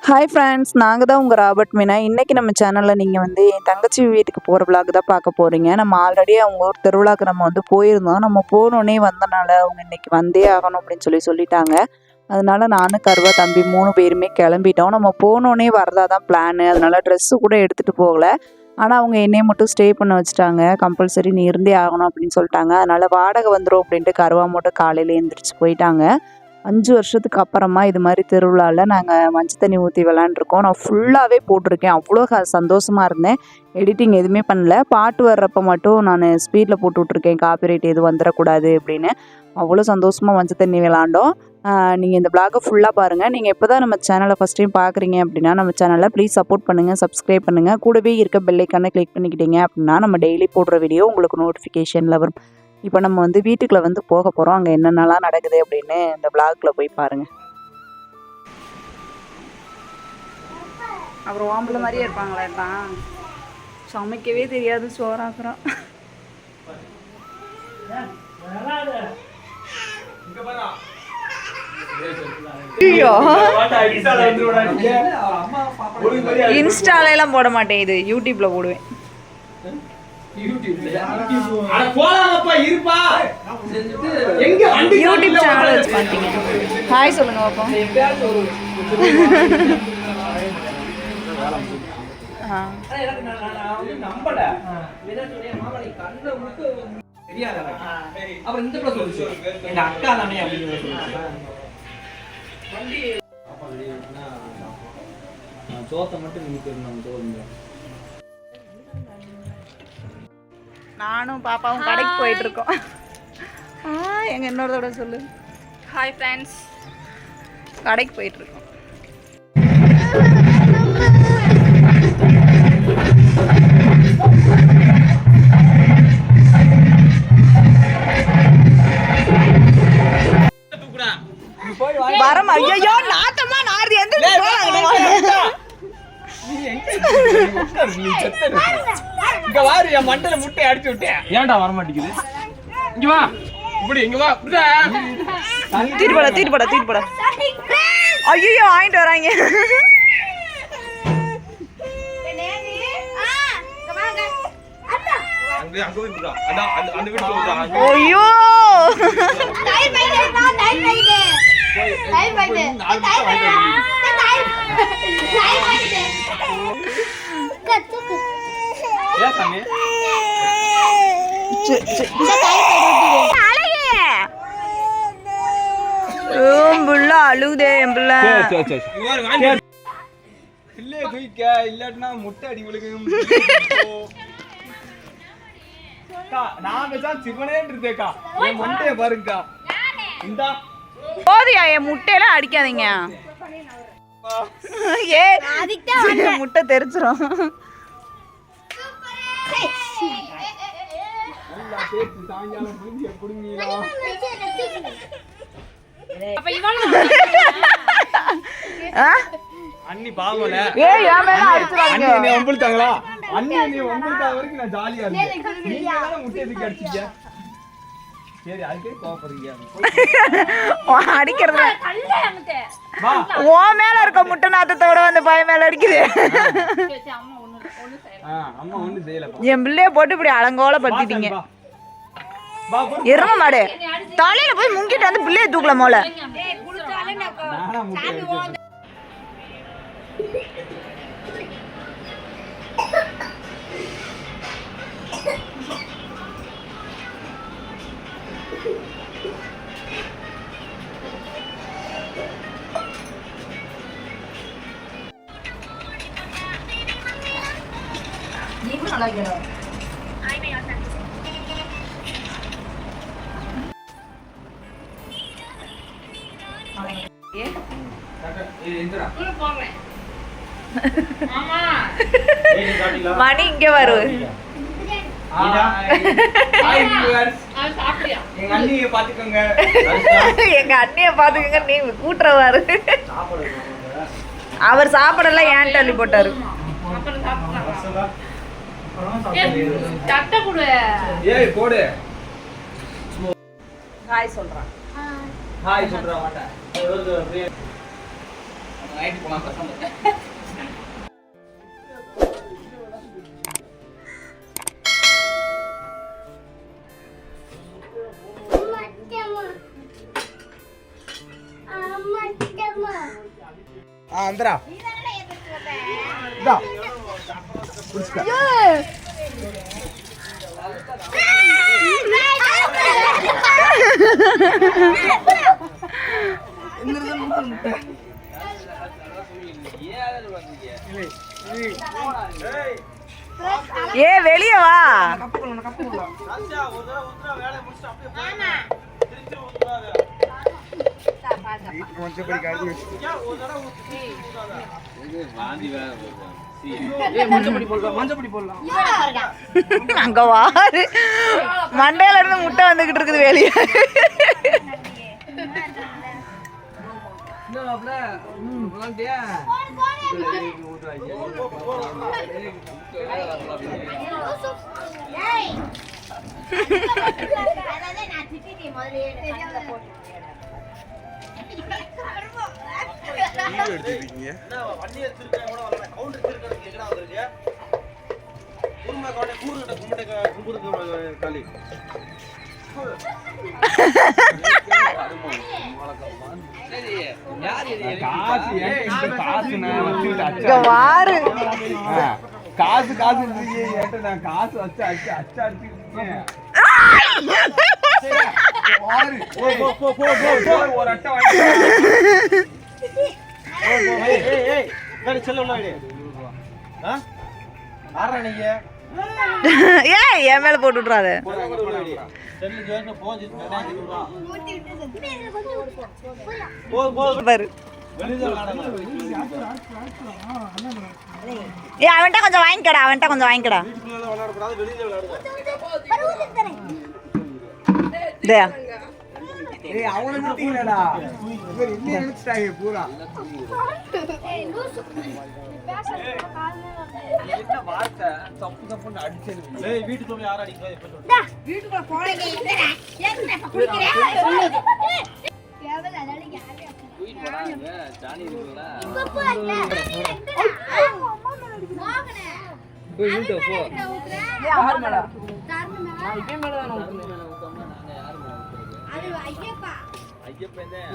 Hi friends, நாங்கள் தான் உங்கள் ராபர்ட் மீனா. இன்றைக்கி நம்ம சேனலில் நீங்கள் வந்து என் தங்கச்சி வீட்டுக்கு போகிற விளாக் தான் பார்க்க போகிறீங்க. நம்ம ஆல்ரெடி அவங்க ஒரு திருவிழாவுக்கு நம்ம வந்து போயிருந்தோம். நம்ம போனோடனே வந்தனால அவங்க இன்றைக்கி வந்தே ஆகணும் அப்படின்னு சொல்லிட்டாங்க. அதனால நானும் கருவா தம்பி 3 பேருமே கிளம்பிட்டோம். நம்ம போனோடனே வரதா தான் பிளானு. அதனால ட்ரெஸ்ஸு கூட எடுத்துகிட்டு போகலை. ஆனால் அவங்க என்னையை மட்டும் ஸ்டே பண்ண வச்சுட்டாங்க. கம்பல்சரி நீ இருந்தே ஆகணும் அப்படின்னு சொல்லிட்டாங்க. அதனால் வாடகை வந்துடும் அப்படின்ட்டு கருவா மட்டும் காலையில் எழுந்திரிச்சு போயிட்டாங்க. 5 வருஷத்துக்கு அப்புறமா இது மாதிரி திருவிழாவில் நாங்கள் மஞ்சள் தண்ணி ஊற்றி விளாண்டுருக்கோம். நான் ஃபுல்லாகவே போட்டிருக்கேன். அவ்வளோ சந்தோஷமாக இருந்தேன். எடிட்டிங் எதுவுமே பண்ணல. பாட்டு வர்றப்போ மட்டும் நான் ஸ்பீடில் போட்டு விட்ருக்கேன், காப்பிரைட் எதுவும் வந்துடக்கூடாது அப்படின்னு. அவ்வளோ சந்தோஷமாக மஞ்சள் தண்ணி விளாண்டோம். நீங்கள் இந்த விளாகை ஃபுல்லாக பாருங்கள். நீங்கள் எப்போ தான் நம்ம சேனலை ஃபஸ்ட் டைம் பார்க்குறீங்க அப்படின்னா நம்ம சேனலை ப்ளீஸ் சப்போர்ட் பண்ணுங்கள், சப்ஸ்கிரைப் பண்ணுங்கள். கூடவே இருக்க பெல்லைக்கான கிளிக் பண்ணிக்கிட்டீங்க அப்படின்னா நம்ம டெய்லி போடுற வீடியோ உங்களுக்கு நோட்டிஃபிகேஷனில் வரும். இப்போ நம்ம வந்து வீட்டுக்குள்ளே வந்து போக போகிறோம். அங்கே என்னென்னலாம் நடக்குது அப்படின்னு இந்த விளாகில் போய் பாருங்கள். அப்புறம் ஆம்பளை மாதிரியே இருப்பாங்களே எல்லாம். சமைக்கவே தெரியாது, சோறாக்குறோம். இன்ஸ்டாலாம் போட மாட்டேன், இது யூடியூப்ல போடுவேன். யூடியூப் சேனல் வச்சு பார்த்தீங்க. ஹாய் சொல்லுங்க பாப்போம். நானும் பாப்பாவும் கடைக்கு போயிட்டு இருக்கோம். எங்க இன்னொருத்தோட சொல்லு. ஹாய் ஃப்ரெண்ட்ஸ், கடைக்கு போயிட்டு இருக்கோம். வரம். ஐயோ நாத்தமா நாரி எந்த இங்க வாரு, என் மண்டல முட்டையை அடிச்சு விட்டேன். ஏன்டா வர மாட்டேங்குது? இங்க வா, இப்படி இங்க வா. தீர்ப்பட ஐயோ வாங்கிட்டு வராங்க. ஐயோ அழுகுதே என் பிள்ளை. இல்லாட்டினா முட்டை அடி விழுகும். நான் பேசாம சிவனேன்னு இருக்கேக்கா. என் முட்டையை பாருங்கக்கா. இந்தா போதியா, என் முட்டையெல்லாம் அடிக்காதீங்க. ஏ முட்டை தெரிச்சிரும். அண்ணி பாவல. ஏய் யா மேல அடிச்சுறாங்க. அண்ணி ஒம்புல்தாங்களா? அண்ணி நீ ஒம்புல்தா வரைக்கும் நான் ஜாலியா இருந்தேன். நீங்க தான முட்டை எதுக்கு அடிச்சீங்க? சரி அதுக்கே கோவப்படுறீங்க. அடிக்கிறது வா. ஓ மேல இருக்க முட்டை நாத்தத்தோட வந்து பய மேல அடிக்குது. அம்மா ஒண்ணு செய்யல. என் பிள்ளைய போட்டு இப்படி அலங்கோல படுத்திட்டீங்க. வா போ. எரும மாடு தலையில போய் முங்கிட்டு வந்து பிள்ளைய தூக்கல மோல. நானா முட்டை அடிச்சேன். மணி இங்க வரு. எங்க அண்ணியை பாத்துக்கோங்க. எங்க அண்ணிய பாத்துக்கங்க. நீ கூட்டுறவாரு. அவர் சாப்பிடல ஏன் தள்ளி போட்டாரு. ஏய் போடு. ஹாய் சொல்றான். ஹாய் சொல்றா மாட்டேன். நைட் போலாம் பசங்க. அந்தரா இதா ஏ வெளிய வா. அங்க வாரு. மண்டையில இருந்து முட்டை வந்துகிட்டு இருக்குது வெளியே. காசு காசு நான் காசு வச்சு அடிச்சு அடிச்சு அடிச்சுக்கிட்டு ஒரு அட்டை வாங்கி ஏய் என் மேல போட்டு விட்றாத. பாரு ஏ அவன்கிட்ட கொஞ்சம் வாங்கிக்கடா. அவன்கிட்ட கொஞ்சம் வாங்கிக்கடா. அவனை நிறுத்திங்களா பூரா என்ன வார்த்தை தப்பு தப்புன்னு அடிச்சது. வீட்டுக்குள்ள யாரும் அடிக்கிறா? வீட்டுக்குள்ள போறீங்க.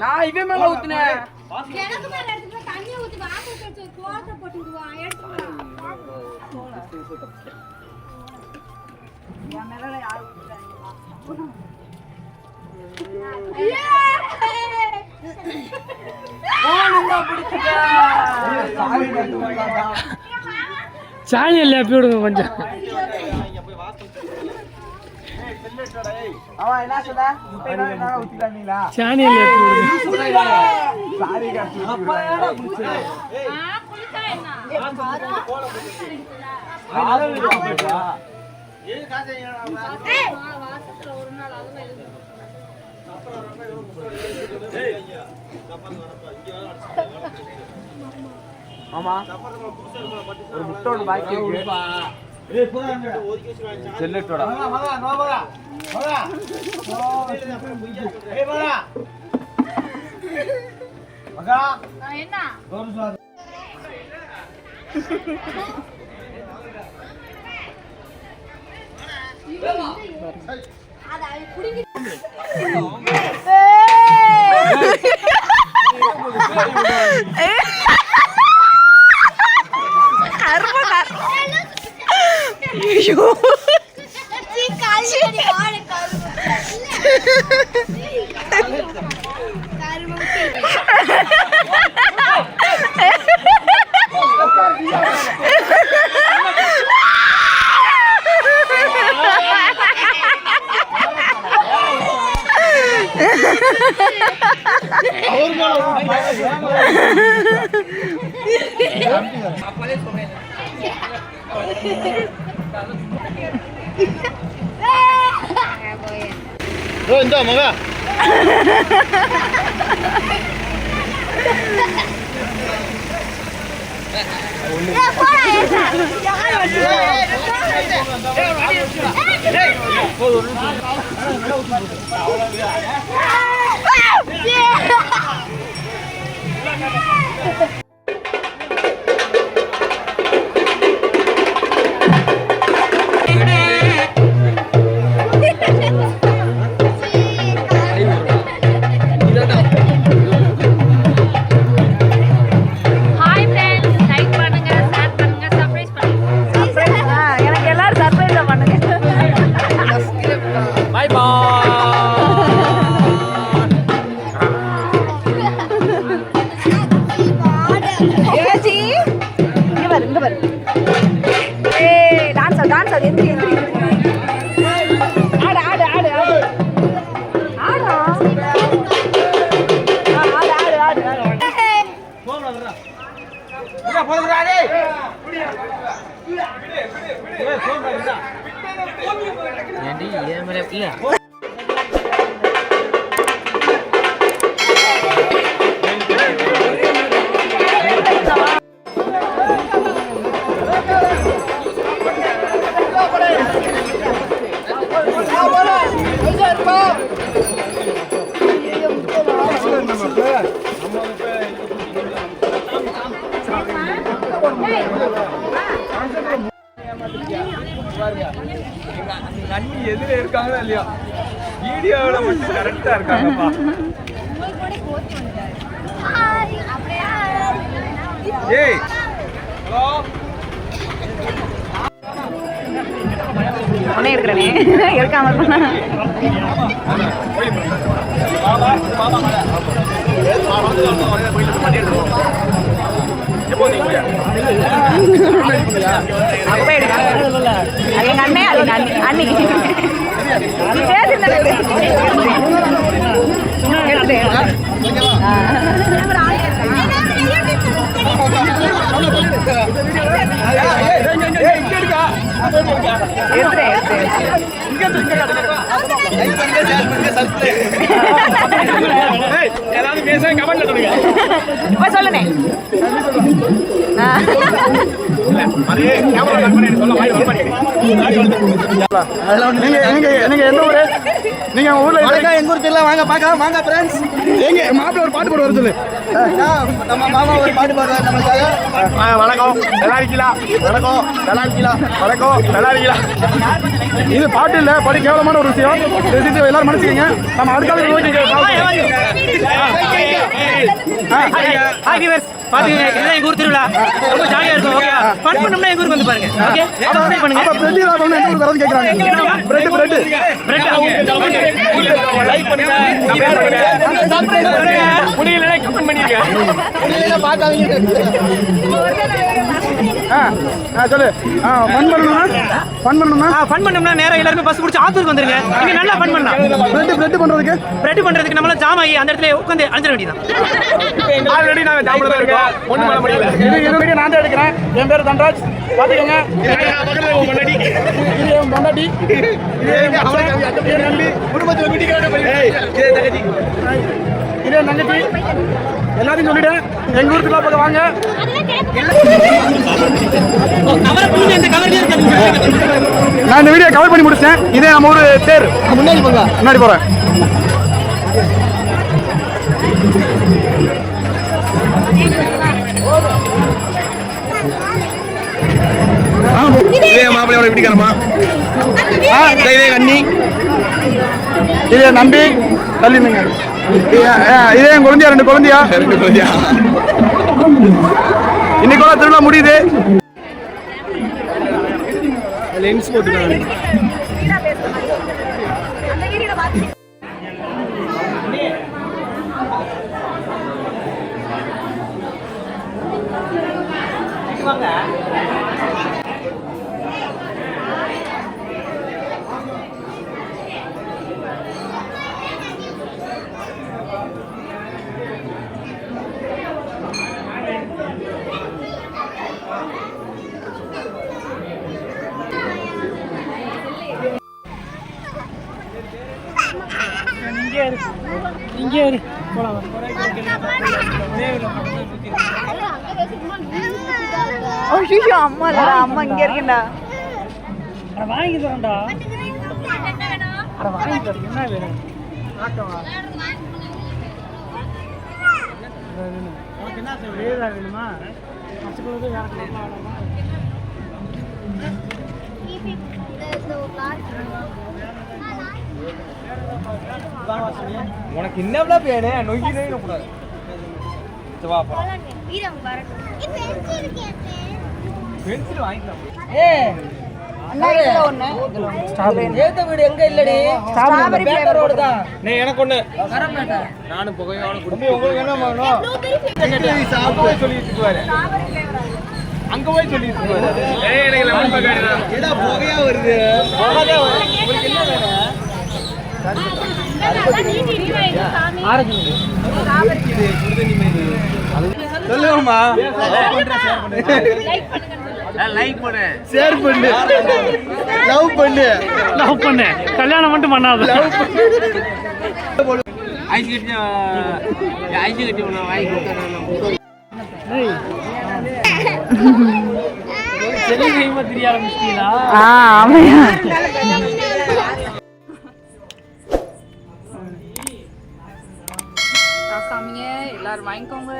நான் இவன் மேல ஊத்துனேன். தண்ணி ஊத்தி வாசல் போட்டுடுவா. சாணி இல்லையா போடுங்க கொஞ்சம். சாணி ஆமா ஒரு முட்டை ஒன்று பாக்கி இருக்கு. செல்லட்டோட இந்த மகா அண்ணி எதிரே இருக்காங்களா இல்லையா வீடியோல மட்டும் கரெக்டா இருக்காங்கப்பா. ஏய் ஹலோ உடனே இருக்கிறனே இருக்காம எங்க அண்ணே அது அண்ணி சொல்லுங்க நீங்க எந்த ஊரு? நீங்க ஊர்ல எங்க ஊர் தெரியல, வாங்க பார்க்கலாம் வாங்க ஃப்ரெண்ட்ஸ். எங்க மாப்பிள்ள ஒரு பாட்டு பாடுவார் சொல்லு. நம்ம மாமா ஒரு பாட்டு பாடுறாரு நமக்காக. வணக்கம் நல்லா இருக்கீங்களா? வணக்கம் நல்லா இருக்கீங்களா? வணக்கம் நல்லா இருக்கீங்களா? இது பாட்டு இல்ல, படி கேவலமான ஒரு விஷயம். எல்லாரும் மன்னிச்சுக்கங்க. நம்ம அடுத்த பாத்தீங்கன்னா இதுதான் எங்க ஊர் திருவிழா. ரொம்ப ஜாலியா இருக்கும். ஓகே ஃபன் பண்ணனும்னா எங்க ஊருக்கு வந்து பாருங்க. ஓகே சப்ஸ்கிரைப் பண்ணுங்க. அப்ப பிரெட் வரணும் எங்க ஊருக்கு வரது கேக்குறாங்க. பிரெட் லைக் பண்ணுங்க, ஷேர் பண்ணுங்க, சப்ஸ்கிரைப் பண்ணுங்க. முடியலனா கமெண்ட் பண்ணிருங்க. முடியலனா பார்க்காதீங்க. சொல்லு. ஃபன் பண்ணனும்னா நேரா எல்லாரும் பஸ் பிடிச்சு ஆத்தூருக்கு வந்துருங்க. நீங்க நல்லா ஃபன் பண்ணலாம். பிரெட் பண்றதுக்கு நம்மள ஜாம் ஆகி அந்த இடத்துல உட்கார்ந்து அஞ்சர வேண்டியதான். ஆல்ரெடி நாங்க ஜாம்ல தான் இருக்கோம். ஒண்ணு பண்ண முடியல. இது வீடியோ நான் தான் எடுக்கிறேன். என் பேரு தண்டராஜ். பாத்துக்கங்க. பக்கத்துல உங்க முன்னாடி இது என் பொண்டாட்டி. இது என் தம்பி. குடும்பத்துல மீட்டிங் பண்ணி. இது தங்கச்சி. இது என் தங்கச்சி. எல்லாத்தையும் சொல்லிட்டேன். எங்க ஊருக்கு பக்கம் வாங்க. நான் இந்த வீடியோ கவர் பண்ணி முடிச்சேன். இதே நம்ம ஒரு தேர். முன்னாடி போறேன். இதே மாப்பிள்ளையோட வீட்டுக்காரமா இதே கண்ணி இதே நம்பி தள்ளினுங்க இதே என் குழந்தையா 2 குழந்தையா இன்னைக்கு திருவிழா முடியுது லென்ஸ் போட்டுக்காங்க இங்கே இரு போலாம் ஐயோ அம்மா இல்லடா, அம்மா இங்க இருக்குடா. வாங்கி தரேன்டா. வாங்கி தரேன். என்ன வேணும்? ஆட்டோவா? உனக்கு என்ன வேதா வேணுமா? மச்சக்குள்ளது வேற வேணுமா? உனக்கு என்ன பேனே நொய்யி கூடாது. பென்சில் வாங்கிக்கலாம். எனக்கு ஒண்ணு நானும் புகையோட உங்களுக்கு என்ன வாங்கணும்? சொல்லிட்டு இருக்காரு. அங்க போய் சொல்லிட்டு இருக்காரு. எனக்கு லெமன் பக்காடி தான். ஏடா புகையா வருது. புகையா வருது. உங்களுக்கு என்ன வேணும்? சொல்லுங்கம்மா. லைக் பண்ணு, ஷேர் பண்ணு, லவ் பண்ணு, லவ் பண்ணு, கல்யாணம் மட்டும் பண்ணாத. ஐஸ் கட்டி ஒண்ணு வாங்கி கொடுத்தேன். தெரிய ஆரம்பிச்சிட்டீங்களா? ஆமையா எல்லாரும் வாங்கிக்கோங்க.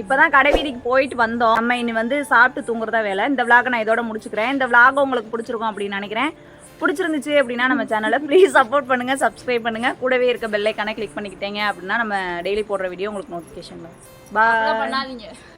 இப்பதான் கடை வீதிக்கு போயிட்டு வந்தோம். நம்ம இனி வந்து சாப்பிட்டு தூங்குறதா வேலை. இந்த விளாக நான் இதோட முடிச்சுக்கிறேன். இந்த விளாக உங்களுக்கு பிடிச்சிருக்கும் அப்படின்னு நினைக்கிறேன். பிடிச்சிருந்துச்சு அப்படின்னா நம்ம சேனலை ப்ளீஸ் சப்போர்ட் பண்ணுங்க, சப்ஸ்கிரைப் பண்ணுங்க, கூடவே இருக்க பெல் ஐக்கானை கிளிக் பண்ணிக்கிட்டீங்க அப்படின்னா நம்ம டெய்லி போடுற வீடியோ உங்களுக்கு நோட்டிஃபிகேஷன் வரும். பாய்.